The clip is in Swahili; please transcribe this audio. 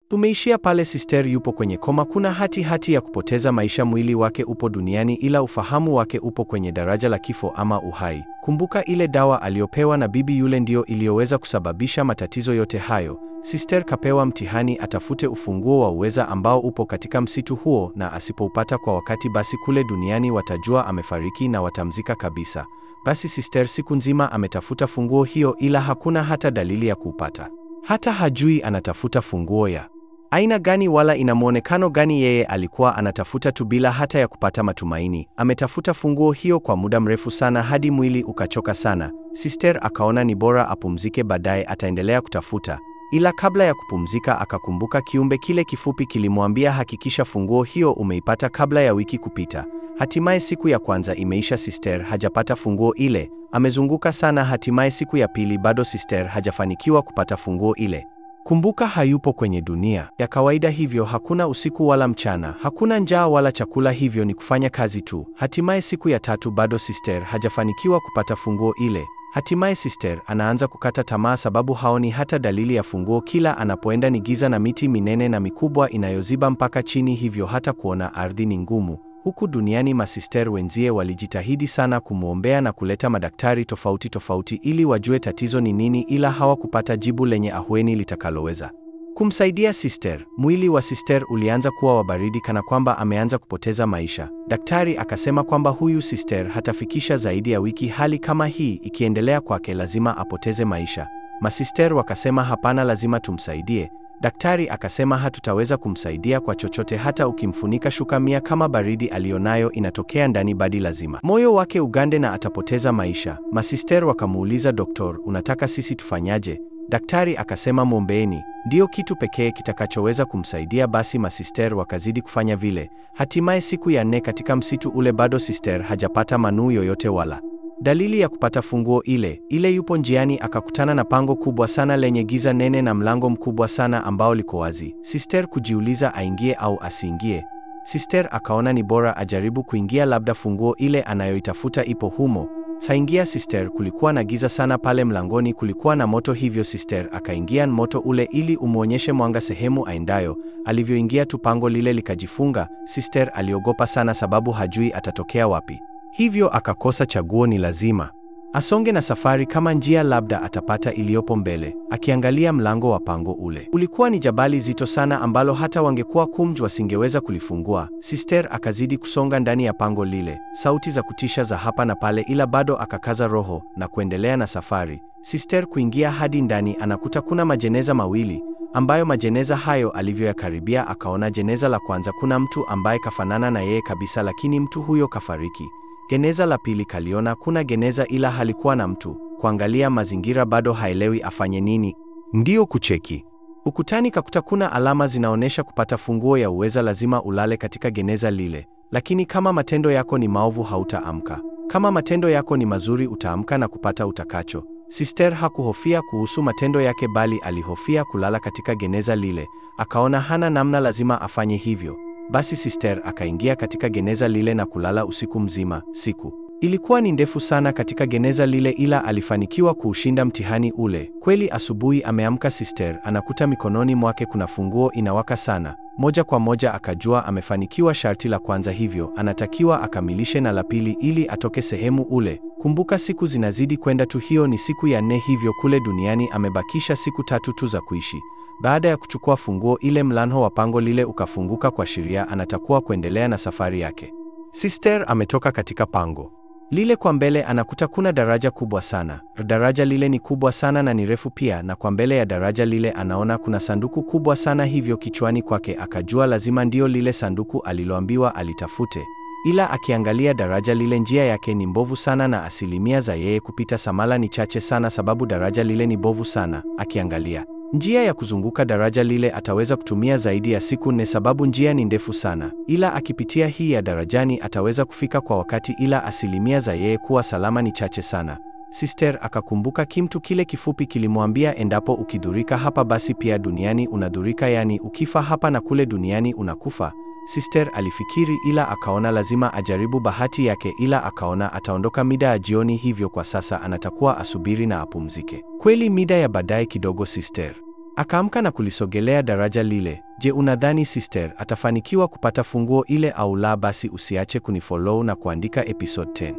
Tumeishia pale. Sister yupo kwenye koma, kuna hati ya kupoteza maisha. Mwili wake upo duniani ila ufahamu wake upo kwenye daraja la kifo ama uhai. Kumbuka ile dawa aliyopewa na bibi yule ndio iliyoweza kusababisha matatizo yote hayo. Sister kapewa mtihani, atafute ufunguo wa uweza ambao upo katika msitu huo, na asipoupata kwa wakati basi kule duniani watajua amefariki na watamzika kabisa. Basi Sister siku nzima ametafuta funguo hiyo ila hakuna hata dalili ya kuupata. Hata hajui anatafuta funguo ya aina gani wala ina muonekano gani. Yeye alikuwa anatafuta tu bila hata ya kupata matumaini. Ametafuta funguo hiyo kwa muda mrefu sana hadi mwili ukachoka sana. Sister akaona ni bora apumzike, baadaye ataendelea kutafuta. Ila kabla ya kupumzika akakumbuka kiumbe kile kifupi kilimwambia hakikisha funguo hiyo umeipata kabla ya wiki kupita. Hatimaye siku ya kwanza imeisha, Sister hajapata funguo ile. Amezunguka sana, hatimaye siku ya pili bado Sister hajafanikiwa kupata funguo ile. Kumbuka hayupo kwenye dunia ya kawaida, hivyo hakuna usiku wala mchana, hakuna njaa wala chakula, hivyo ni kufanya kazi tu. Hatimaye siku ya tatu bado Sister hajafanikiwa kupata funguo ile. Hatimaye Sister anaanza kukata tamaa sababu haoni hata dalili ya funguo. Kila anapoenda ni giza na miti minene na mikubwa inayoziba mpaka chini, hivyo hata kuona ardhi ni ngumu. Huku duniani masister wenzie walijitahidi sana kumwombea na kuleta madaktari tofauti ili wajue tatizo ni nini, ila hawakupata jibu lenye ahueni litakaloweza kumsaidia Sister. Mwili wa Sister ulianza kuwa wa baridi kana kwamba ameanza kupoteza maisha. Daktari akasema kwamba huyu Sister hatafikisha zaidi ya wiki. Hali kama hii ikiendelea kwake lazima apoteze maisha. Masister wakasema hapana, lazima tumsaidie. Daktari akasema hatutaweza kumsaidia kwa chochote, hata ukimfunika shuka 100 kama baridi alionayo inatokea ndani badi lazima moyo wake ugande na atapoteza maisha. Masister wakamuuliza, Doktor, unataka sisi tufanyaje? Daktari akasema muombeeni, ndio kitu pekee kitakachoweza kumsaidia. Basi masister wakazidi kufanya vile. Hatimaye siku ya 4 katika msitu ule bado Sister hajapata manuu yoyote wala dalili ya kupata funguo ile. Yupo njiani akakutana na pango kubwa sana lenye giza nene na mlango mkubwa sana ambao liko wazi. Sister kujiuliza aingie au asiingie. Sister akaona ni bora ajaribu kuingia, labda funguo ile anayoitafuta ipo humo. Saingia Sister, kulikuwa na giza sana pale mlangoni, kulikuwa na moto, hivyo Sister akaingia moto ule ili umuonyeshe mwanga sehemu aendayo. Alivyoingia tu pango lile likajifunga. Sister aliogopa sana sababu hajui atatokea wapi. Hivyo akakosa chaguo, ni lazima asonge na safari kama njia labda atapata iliyopo mbele. Akiangalia mlango wa pango ule, ulikuwa ni jabali zito sana ambalo hata wangekuwa kumju wasingeweza kulifungua. Sister akazidi kusonga ndani ya pango lile, sauti za kutisha za hapa na pale, ila bado akakaza roho na kuendelea na safari. Sister kuingia hadi ndani anakuta kuna majeneza mawili, ambayo majeneza hayo alivyoyakaribia akaona jeneza la kwanza kuna mtu ambaye kafanana na yeye kabisa, lakini mtu huyo kafariki. Geneza la pili kaliona kuna geneza ila halikuwa na mtu. Kuangalia mazingira bado haelewi afanye nini. Ndio kucheki ukutani kakuta kuna alama zinaonesha kupata funguo ya uweza lazima ulale katika geneza lile. Lakini kama matendo yako ni maovu hautaamka. Kama matendo yako ni mazuri utaamka na kupata utakacho. Sister hakuhofia kuhusu matendo yake bali alihofia kulala katika geneza lile. Akaona hana namna, lazima afanye hivyo. Basi Sister akaingia katika geneza lile na kulala usiku mzima. Siku ilikuwa ni ndefu sana katika geneza lile, ila alifanikiwa kuushinda mtihani ule. Kweli asubuhi ameamka Sister anakuta mikononi mwake kuna funguo inawaka sana. Moja kwa moja akajua amefanikiwa sharti la kwanza, hivyo anatakiwa akamilishe na la pili ili atoke sehemu ule. Kumbuka siku zinazidi kwenda tu, hiyo ni siku ya 4, hivyo kule duniani amebakisha siku 3 tu za kuishi. Baada ya kuchukua funguo ile, mlango wa pango lile ukafunguka kwa sheria, anatakuwa kuendelea na safari yake. Sister ametoka katika pango lile, kwa mbele anakuta kuna daraja kubwa sana. Daraja lile ni kubwa sana na ni refu pia, na kwa mbele ya daraja lile anaona kuna sanduku kubwa sana, hivyo kichwani kwake akajua lazima ndio lile sanduku aliloambiwa alitafute. Ila akiangalia daraja lile njia yake ni mbovu sana na asilimia za yeye kupita Samala ni chache sana sababu daraja lile ni bovu sana. Akiangalia njia ya kuzunguka daraja lile ataweza kutumia zaidi ya siku 4 sababu njia ni ndefu sana. Ila akipitia hii ya darajani ataweza kufika kwa wakati, ila asilimia za yeye kuwa salama ni chache sana. Sister akakumbuka kimtu kile kifupi kilimwambia endapo ukidhurika hapa basi pia duniani unadhurika, yani ukifa hapa na kule duniani unakufa. Sister alifikiri, ila akaona lazima ajaribu bahati yake, ila akaona ataondoka mida ya jioni, hivyo kwa sasa anatakuwa asubiri na apumzike. Kweli mida ya baadaye kidogo Sister Akaamka na kulisogelea daraja lile. Je, unadhani sister atafanikiwa kupata funguo ile au la? Basi usiache kunifollow na kuandika episode 10.